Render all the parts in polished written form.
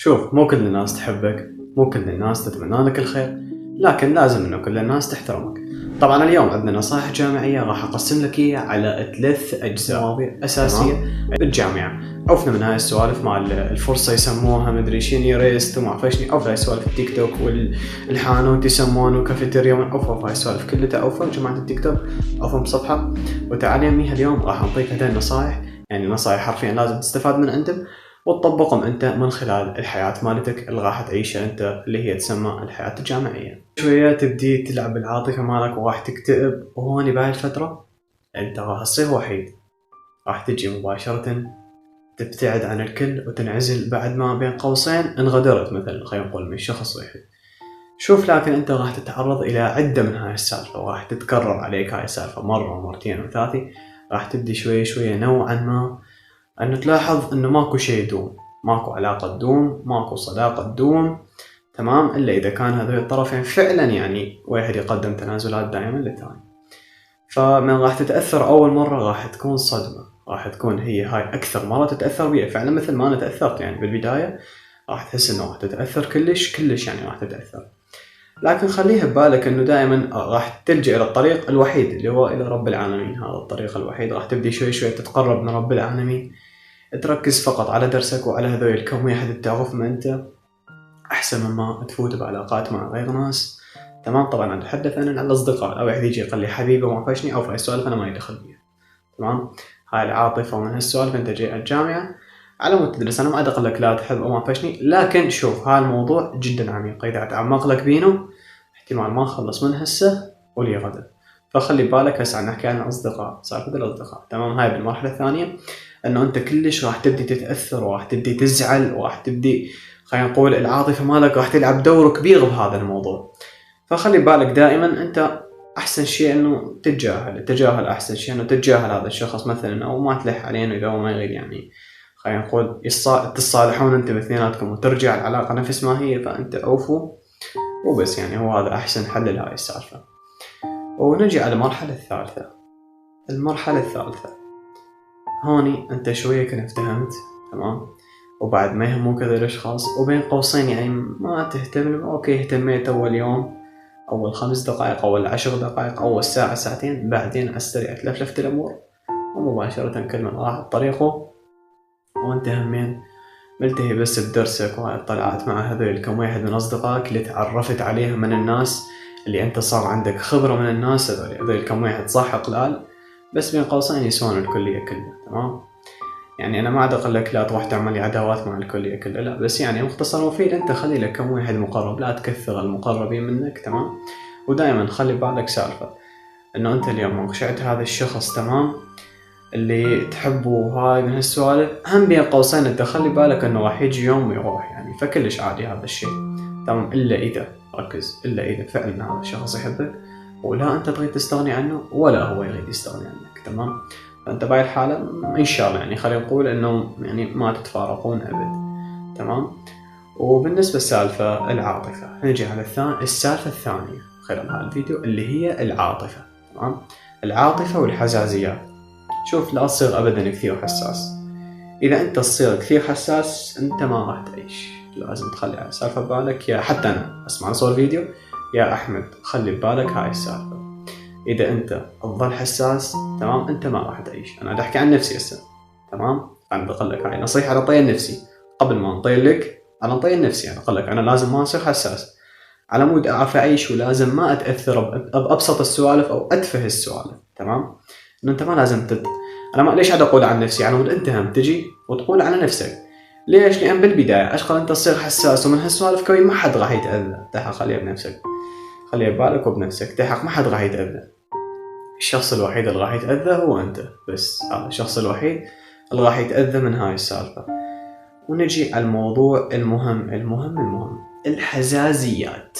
شوف، مو كل الناس تحبك، مو كل الناس تتمنى لك الخير، لكن لازم انه كل الناس تحترمك. طبعا اليوم عندنا نصائح جامعية راح اقسم لك اياها على 3 اجزاء مواضيع اساسية بالجامعة. عرفنا من هاي السوالف مال الفرصة يسموها مدري شنو ريست وما فشني، اوف هاي سوالف التيك توك والحانوت يسمونه كافيتيريا، اوف هاي السوالف كلها اوف جماعة التيك توك اوفهم بصفحة. وتعال يميها اليوم راح نعطيك هذين النصائح، يعني نصائح حرفيا لازم تستفاد من عندهم وتطبقهم انت من خلال الحياة مالتك اللي راح تعيشها انت، اللي هي تسمى الحياة الجامعية. شوية تبدي تلعب العاطفة مالك وراح تكتئب، وهوني بهاي الفترة انت راح تصير وحيد، راح تجي مباشرة تبتعد عن الكل وتنعزل بعد ما بين قوسين انغدرت مثلا، خلينا نقول من شخص واحد. شوف، لكن انت راح تتعرض الى عدة من هاي السالفة، وراح تتكرر عليك هاي السالفة مرة ومرتين وثلاثة. راح تبدي شوية شوية نوعا ما أنه تلاحظ أنه ماكو شيء يدوم، ماكو علاقة تدوم، ماكو صداقة تدوم، تمام، إلا إذا كان هذول الطرفين فعلا يعني واحد يقدم تنازلات دائما للثاني. فمن راح تتأثر أول مرة راح تكون صدمة، راح تكون هي هاي أكثر مرة تتأثر بيها فعلا، مثل ما أنا تأثرت يعني بالبداية. راح تحس أنه راح تتأثر كلش يعني راح تتأثر، لكن خليها ببالك أنه دائما راح تلجأ إلى الطريق الوحيد اللي هو إلى رب العالمين. هذا الطريق الوحيد، راح تبدي شوي شوي تتقرب من رب العالمين، تركز فقط على درسك وعلى هذول الكم واحد تعرفهم انت، احسن مما تفوت بعلاقات مع غير ناس. تمام، طبعا اتحدث عن الاصدقاء. او واحد يجي يقول لي حبيبي وما فشني او في السوالف انا ما دخل فيها. تمام، هاي العاطفه ومن هالسوالف انت جاي الجامعه على مود تدرس. انا ما اقول لك لا تحب او ما فشني، لكن شوف هاي الموضوع جدا عميق، اذا تعمق لك بينه احتمال ما نخلص من هسه ولي غدا. فخلي بالك هسه نحكي عن الاصدقاء، سالفه الاصدقاء. تمام، هاي بالمرحله الثانيه انه انت كلش راح تبدي تتاثر وراح تبدي تزعل وراح تبدي، خلينا نقول العاطفه مالك راح تلعب دور كبير بهذا الموضوع. فخلي بالك دائما انت احسن شيء انه تتجاهل احسن شيء انه تتجاهل هذا الشخص مثلا، او ما تلح عليه اذا هو ما يريد يعني، خلينا نقول تتصالحون انت باثنيناتكم وترجع العلاقه نفس ما هي، فانت اوفوا وبس. يعني هو هذا احسن حل لهاي السالفه. ونجي على المرحله الثالثه. المرحله الثالثه هوني انت شوية كنت افتهمت، تمام، وبعد ما يهموك هذول الاشخاص وبين قوسين يعني ما تهتم. اوكي، اهتميت اول يوم، اول 5 دقائق، اول 10 دقائق، اول ساعة ساعتين، بعدين على السريع تلفلفت الامور ومباشرة كل من راح بطريقه، وانت همين ملتهي بس بدرسك وطلعت مع هذول الكم واحد من اصدقائك اللي تعرفت عليهم من الناس، اللي انت صار عندك خبرة من الناس هذول الكم واحد، صح قلال بس بين قوسين يسوون الكلية كلها. تمام، يعني انا ما عاد اقول لك لا تروح تعمل لي عداوات مع الكليه كلها، لا، بس يعني مختصر مفيد انت خلي لك كم واحد مقرب، لا تكثر المقربين منك. تمام، ودائما خلي بالك سالفه انه انت اليوم منقشعت هذا الشخص، تمام، اللي تحبه وهاي من هالسوالف، هم بين قوسين انت خلي بالك انه راح يجي يوم ويروح يعني، فكلش عادي هذا الشيء. تمام، الا اذا ركز، الا اذا فعلا هذا الشخص يحبك ولا انت تريد تستغني عنه ولا هو يريد يستغني عنك. تمام، فانت بهاي الحالة ان شاء الله يعني خلينا نقول انه يعني ما تتفارقون ابد. تمام، وبالنسبة للسالفة العاطفة نجي على السالفة الثانية خلال هذا الفيديو اللي هي العاطفة. تمام، العاطفة والحساسيات. شوف، لا تصير ابدا كثير حساس. اذا انت تصير كثير حساس انت ما راح تعيش. لازم تخلي هاي السالفة ببالك، يا حتى انا اسمع صور الفيديو يا احمد خلي ببالك هاي السالفة. اذا انت تظل حساس، تمام، انت ما راح تعيش. انا احكي عن نفسي هسه، تمام، انا بقول لك هاي نصيحه على طيل نفسي قبل ما نطيل لك على طيل نفسي. انا اقول لك انا لازم ما اصير حساس على مود اعرف اعيش، ولازم ما اتاثر بابسط السوالف او اتفه السوالف. تمام، انه انت ما لازم انا ما ليش قاعد اقول عن نفسي على مود انت هم تجي وتقول على نفسك. ليش؟ لان بالبدايه اشغل انت تصير حساس ومن هالسوالف كوي ما حد راح يتاذى. تحق خليها بنفسك، خليها ببالك وبنفسك، تحق ما حد راح يتاذى. الشخص الوحيد اللي راح يتأذى هو أنت بس، هذا الشخص الوحيد اللي راح يتأذى من هاي السالفة. ونجي على الموضوع المهم، الحزازيات.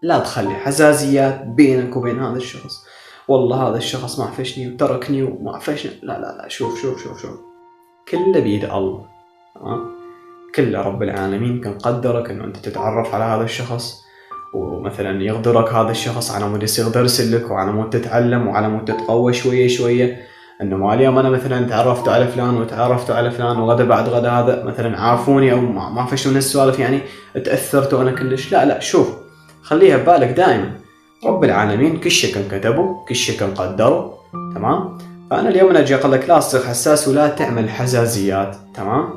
لا تخلي حزازيات بينك وبين هذا الشخص، والله هذا الشخص ما عفشني وتركني وما عفشني، لا، شوف كله بيد الله. تمام، كله رب العالمين كان قدرك انه انت تتعرف على هذا الشخص، ومثلا يقدرك هذا الشخص على مود يصير درس لك وعلى مود تتعلم وعلى مود تتقوى شوية شوية. انه ما اليوم انا مثلا تعرفتوا على فلان وتعرفتوا على فلان وغدا بعد غدا هذا مثلا عافوني او ما في شنو السوالف يعني تاثرتوا انا كلش. لا شوف خليها ببالك دائما رب العالمين كل شيء كان كتبه كل شيء كان قدره. تمام. فانا اليوم انا اجي اقول لك لا تصير حساس ولا تعمل حزازيات. تمام.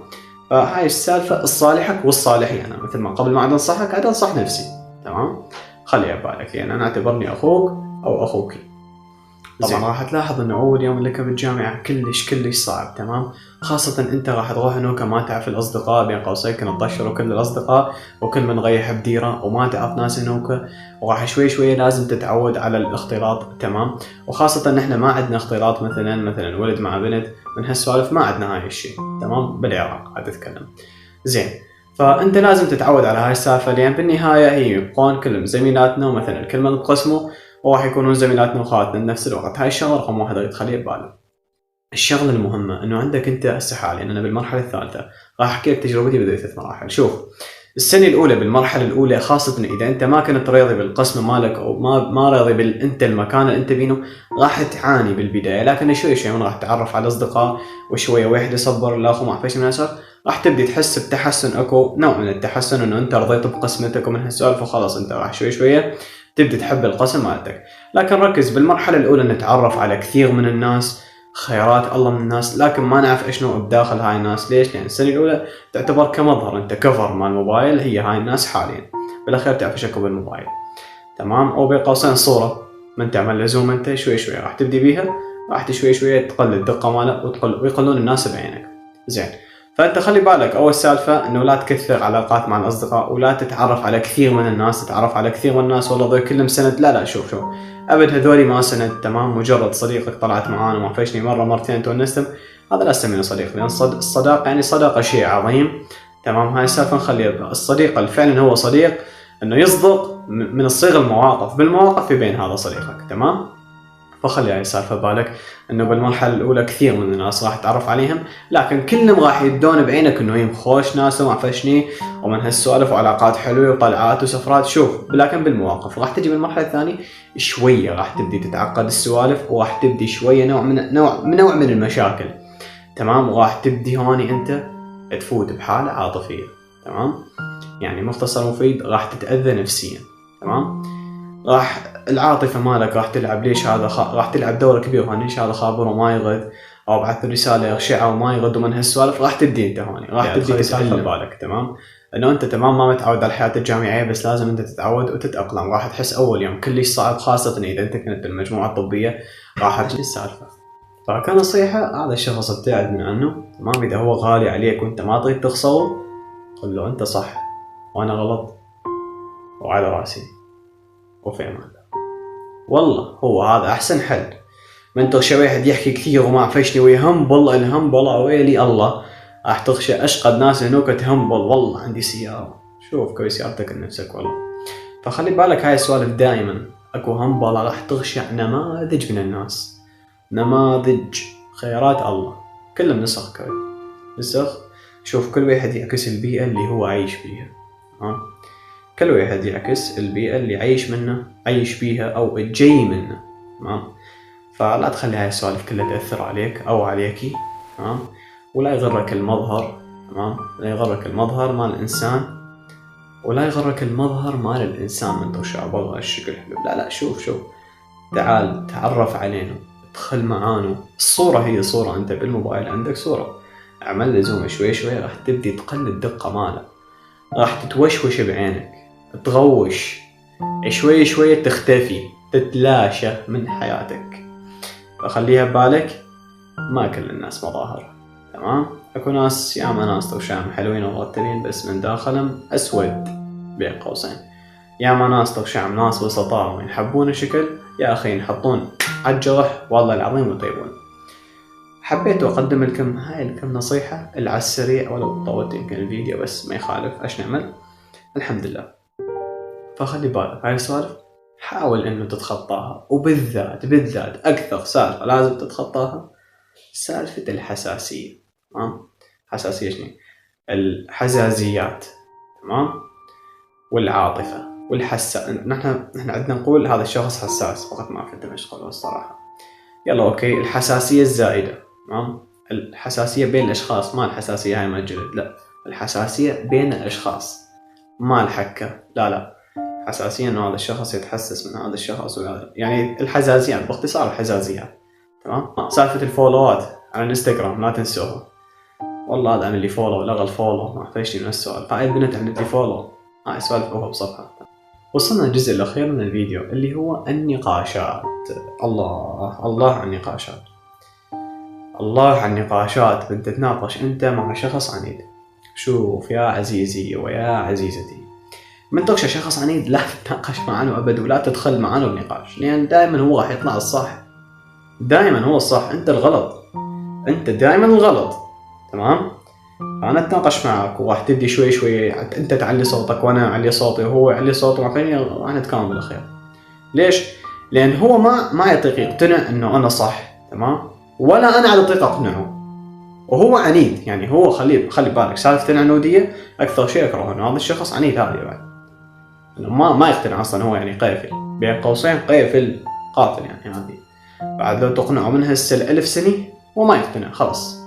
فهاي السالفه الصالحك والصالحي انا مثل ما قبل ما عاد انصحك عاد انصح نفسي. تمام. خليها ببالك يعني انا اعتبرني اخوك او اخوكي. طبعا راح تلاحظ انه اول يوم لك بالجامعه كلش صعب. تمام. خاصه انت راح تروح هناك ما تعرف الاصدقاء بين قوسين كنا تطشروا كل الاصدقاء وكل من غيح بديره وما تعرف ناس هناك وراح شوي لازم تتعود على الاختلاط. تمام. وخاصه ان احنا ما عندنا اختلاط مثلا ولد مع بنت من هالسوالف ما عندنا هاي الشيء. تمام. بالعراق عاد اتكلم زين. فانت لازم تتعود على هاي السالفه لان بالنهايه هي يبقون كلهم زميلاتنا ومثلا كل ما نقسموا وراح يكونون زميلاتنا وخواتنا بنفس الوقت. هاي الشغله رقم واحد تخليها ببالك. الشغله المهمه انه عندك انت هسه حاليا انا بالمرحله الثالثه راح احكي لك تجربتي بدايه 3 مراحل. شوف السنه الاولى بالمرحله الاولى خاصه اذا انت ما كنت راضي بالقسم مالك او ما راضي انت المكان اللي انت بينه راح تعاني بالبدايه لكن شوي من راح تتعرف على اصدقاء وشويه واحد يصبر الاخر ما فيش مناسب راح تبدي تحس بتحسن. اكو نوع من التحسن انه انت رضيت بقسمتك ومن هالسوالف وخلاص انت راح شوي تبدي تحب القسم مالتك. لكن ركز بالمرحله الاولى نتعرف على كثير من الناس خيرات الله من الناس لكن ما نعرف شنو بداخل هاي الناس. ليش؟ لان السنه الاولى تعتبر كمظهر انت كفر مال الموبايل هي هاي الناس حاليا بالاخير تعرف شكو بالموبايل. تمام. او بين قوسين صوره من تعمل لزوم انت شوي راح تبدي بيها راح شوي تقل الدقه مالك ويقلون الناس بعينك. زين. فانت خلي بالك اول سالفه انه لا تكثر علاقات مع الاصدقاء ولا تتعرف على كثير من الناس. تتعرف على كثير من الناس والله ذول كلهم سند. لا شوف ابد هذولي ما سند. تمام. مجرد صديقك طلعت معانا وما فيشني مره مرتين تونستم هذا لا اسميه صديق لان الصداقه يعني صداقه شيء عظيم. تمام. هاي السالفه نخليها. الصديق اللي فعلا هو صديق انه يصدق من الصيغ المواقف بالمواقف في بين هذا صديقك. تمام. فخلي هاي السالفه بالك انه بالمرحله الاولى كثير من الناس راح تتعرف عليهم لكن كلهم راح يدون بعينك انه هم خوش ناس وما فشني ومن هالسوالف وعلاقات حلوه وطلعات وسفرات. شوف لكن بالمواقف راح تجي بالمرحله الثانيه شويه راح تبدي تتعقد السوالف وراح تبدي شويه نوع من المشاكل. تمام. وراح تبدي هوني انت تفوت بحاله عاطفيه. تمام. يعني مختصر مفيد راح تتاذى نفسيا. تمام. راح العاطفه مالك راح تلعب ليش هذا راح تلعب دور كبير هون ليش هذا خابر وما يرد او بعث رساله يغشعها وما يرد ومن هالسوالف راح تبدي انت هون راح تبدي تتعلم بالك. تمام. انه انت تمام ما متعود على الحياه الجامعيه بس لازم انت تتعود وتتاقلم. راح تحس اول يوم كلش صعب خاصه اذا انت كنت بالمجموعه الطبيه راح تجي السالفه. فكنصيحه هذا الشخص ابتعد من عنه. تمام. اذا هو غالي عليك وانت ما تريد تخسره قل له انت صح وانا غلط وعلى راسي وفي امان. والله هو هذا احسن حل من تغشى واحد يحكي كثير وما فشني ويهمبل الهمبل ويلي الله راح تغشى اشقد ناس هنوك تهمبل والله عندي سياره. شوف كوي سيارتك لنفسك والله. فخلي بالك هاي السوالف دائما اكو همبل راح تغشى نماذج من الناس نماذج خيرات الله كلهم نسخ كوي نسخ. شوف كل واحد يعكس البيئه اللي هو عايش فيها. كل واحد يعكس البيئة اللي عايش بيها أو جاي منه. تمام. فلا تخلي هاي السوالف كلها تأثر عليك أو عليكي. تمام. ولا يغرك المظهر. تمام. لا يغرك المظهر مال الإنسان ولا يغرك المظهر مال الإنسان من تشعب والله الشكل حلو. لا شوف تعال تعرف علينا ادخل معانا. الصورة هي صورة أنت بالموبايل عندك صورة اعمل لزوم شوي راح تبدي تقل الدقة مالك راح تتوشوش بعينك تغوش شوي تختفي تتلاشى من حياتك. فخليها ببالك ما كل الناس مظاهر. تمام. اكو ناس ياما ناس تغشام حلوين ومرتبين بس من داخلهم اسود بين قوسين. ياما ناس تغشام ناس بسطاء ويحبون الشكل يا اخي ينحطون عالجرح والله العظيم ويطيبون. حبيت اقدم لكم هاي الكم نصيحة على السريع ولو طولت يمكن الفيديو بس ما يخالف ايش نعمل الحمد لله. فخلي بالك هاي السوالف حاول انه تتخطاها وبالذات اكثر سالفة لازم تتخطاها سالفة الحساسية. تمام. حساسية شنو؟ الحزازيات. تمام. والعاطفة نحن عندنا نقول هذا الشخص حساس فقط ما في مش قوله الصراحة. يلا اوكي، الحساسية الزائدة. تمام، الحساسية بين الاشخاص، ما الحساسية هاي من الجلد، لا، الحساسية بين الاشخاص، ما الحكة، لا، حساسية انه هذا الشخص يتحسس من هذا الشخص، يعني الحزازيات، باختصار الحزازيات. تمام. سالفة الفولوات على الانستغرام لا تنسوها، والله هذا عمل لي فولو لغى الفولو، ما فيش من السؤال، هاي البنت عملت لي فولو، هاي سوالفوها بصفحة. وصلنا الجزء الأخير من الفيديو اللي هو النقاشات. الله على النقاشات، الله على النقاشات. بنت تتناقش أنت مع شخص عنيد. شوف يا عزيزي ويا عزيزتي، من تغشى شخص عنيد لا تتناقش معه أبد، ولا تدخل معه بنقاش، لأن دائما هو راح يطلع الصح، دائما هو الصح، أنت الغلط، أنت دائما الغلط. تمام. أنا أتناقش معك وراح تبدي شوي شوي، أنت تعلي صوتك وأنا أعلي صوتي وهو يعلي صوته، ما فيني راح نتكلم بالأخير. ليش؟ لأن هو ما يطيق يقتنع إنه أنا صح، تمام؟ ولا أنا على طريق أقنعه، وهو عنيد. يعني هو خلي بالك، سالفة العنودية أكثر شيء أكره إنه هذا الشخص عنيد، هذا بعد إنه ما يقتنع أصلا، هو يعني قيفل، بين قوسين قيفل قاتل، يعني هذه بعد لو تقنعه من هسه 1000 سنة وما يقتنع خلاص.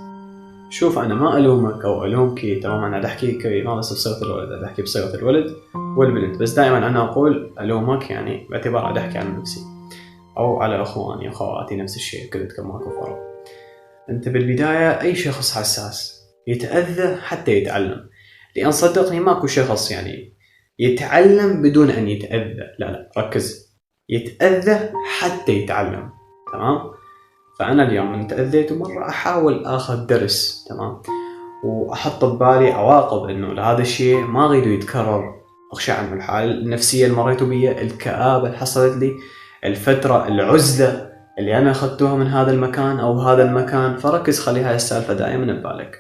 شوف أنا ما ألومك أو ألومك، تمام، أنا أحكيك ما بس بصيغة الولد، أنا أحكي بصيغة الولد والبنت، بس دائما أنا أقول ألومك يعني باعتبار أنا أحكي عن نفسي أو على أخواني أخواتي، نفس الشيء كلتكم ماكو فرق. أنت بالبداية أي شخص حساس يتأذى حتى يتعلم، لأن صدقني ماكو شخص يعني يتعلم بدون أن يتأذى، لا ركز، يتأذى حتى يتعلم. تمام. فأنا اليوم من تأذيت مرة أحاول أخذ درس، تمام، وأحط ببالي عواقب إنه لهذا الشيء ما أريد يتكرر، أخشى عنه، الحالة النفسية اللي مريت بيها، الكآبة اللي حصلت لي، الفترة العزلة اللي أنا أخذتها من هذا المكان أو هذا المكان. فركز، خلي هاي السالفة دائما ببالك.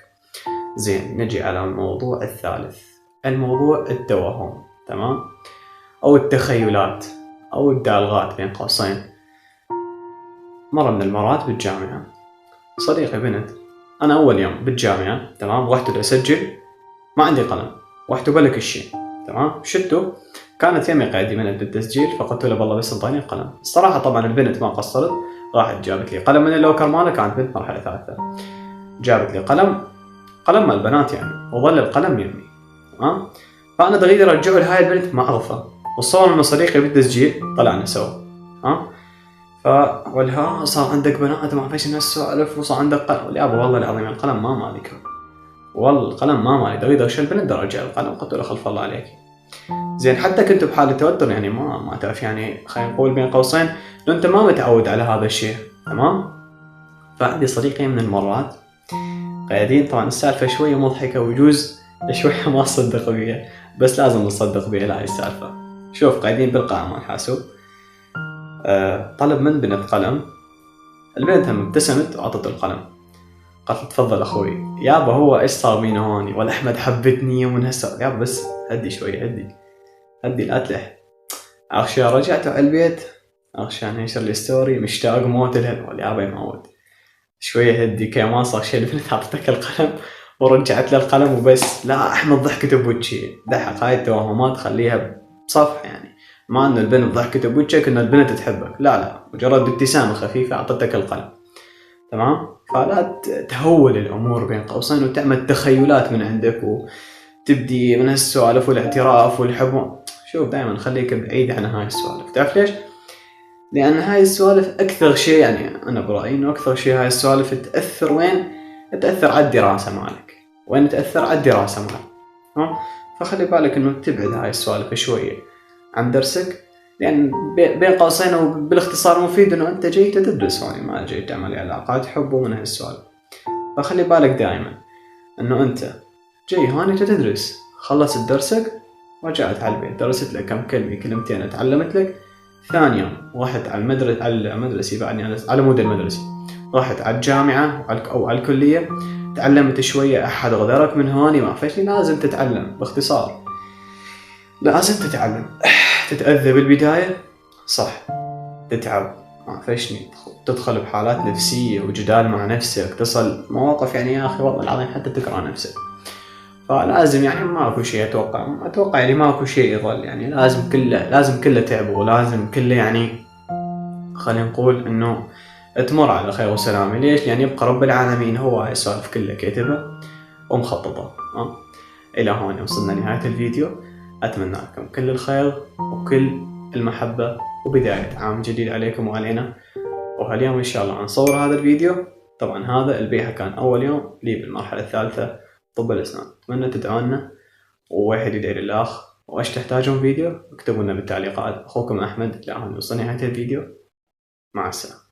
زين، نجي على الموضوع الثالث، الموضوع التوهم، تمام، أو التخيلات أو الدالغات بين قوسين. مرة من المرات بالجامعة صديقي بنت، أنا أول يوم بالجامعة، تمام، رحت أسجل، ما عندي قلم، رحت بلك الشيء، تمام، شدته، كانت يمي قاعدة بنت بالتسجيل، فقلت له بالله بس انطيني القلم. الصراحة طبعا البنت ما قصرت، راحت جابت لي قلم من اللوكر ماله، كانت بنت مرحلة ثالثة، جابت لي قلم مال البنات يعني، وظل القلم يمي، تمام. فأنا دغيدي رجعه لهاي البنت ما أعرفه، وصور إنه صديقي بالتسجيل، طلعنا سوا، فولها صار عندك بنات ما فيش ناس سوالف، وصار عندك قلم، يا ابو والله العظيم القلم ما مالك، والله القلم ما مالي، دغيدة وش البنت رجع القلم، قلت له خلف الله عليك. زين، حتى كنت بحالة توتر، يعني ما تعرف، يعني خلينا نقول بين قوسين لو انت ما متعود على هذا الشيء، تمام. فعندي صديقي من المرات قاعدين، طبعا السالفة شوية مضحكة ويجوز شوية ما تصدق بيها، بس لازم نصدق بيها لهاي السالفة. شوف، قاعدين بالقاعة مال حاسوب، طلب من بنت قلم، البنت هم ابتسمت وعطت القلم، قالت تفضل اخوي. يابا هو ايش صار بينا هوني؟ ولا احمد حبتني ومن هسه، يابا بس هدي شوي، هدي لا تلح. اخشى رجعت على البيت، اخشى انشر لي ستوري مشتاق موت لها، ولا يابا يموت شويه، هدي كي ما صار شيء، البنت اعطتك القلم ورجعت له القلم وبس. لا، احمد ضحكت بوجهي، ضحك، هاي التوهمات خليها بصفحه، يعني ما ان البنت ضحكت بوجهك ان البنت تحبك، لا، مجرد ابتسامه خفيفه اعطتك القلم، تمام. فلا تهول الامور بين قوسين وتعمل تخيلات من عندك وتبدي من هالسوالف والاعتراف والحب. شوف، دائما خليك بعيد عن هاي السوالف. تعرف ليش؟ لان هاي السوالف اكثر شيء، يعني انا برايي انه اكثر شيء هاي السوالف تاثر وين؟ تاثر على الدراسه مالك، وين تاثر على الدراسه مالك، فخلي بالك انه تبعد هاي السوالف شويه عن درسك، لأن بين قوسين وبالاختصار مفيد إنه أنت جاي تدرس هوني، ما جاي تعمل علاقات حب ومن هالسوالف. فخلي بالك دائما إنه أنت جاي هوني تدرس، خلصت درسك رجعت على البيت، درست لك كم كلمتين اتعلمت لك، ثاني يوم رحت على المدرسة بعدني على مود المدرسة، رحت على الجامعة أو على الكلية، تعلمت شوية، أحد غدرك من هوني ما فيش، لازم تتعلم. باختصار لازم تتعلم. تتأذى بالبداية صح، تتعب ما فيشني، تدخل بحالات نفسية وجدال مع نفسك، تصل مواقف يعني يا أخي والله العظيم حتى تكره نفسك. فلازم يعني ماكو شيء أتوقع يعني ماكو شيء يظل، يعني لازم كله تعب، ولازم كله يعني خلينا نقول إنه تمر على خير وسلامة. ليش؟ لأن يبقى رب العالمين هو هاي السوالف كلها كاتبها ومخططة. إلى هون وصلنا نهاية الفيديو. أتمنى لكم كل الخير وكل المحبة، وبداية عام جديد عليكم وعلينا. وهاليوم إن شاء الله نصور هذا الفيديو. طبعا هذا البيها كان أول يوم لي بالمرحلة الثالثة طب الأسنان. أتمنى تدعونا، وواحد يدعي للآخ، وإيش تحتاجون فيديو اكتبوا لنا بالتعليقات. أخوكم أحمد. إلى هون وصلنا نهاية الفيديو. مع السلامة.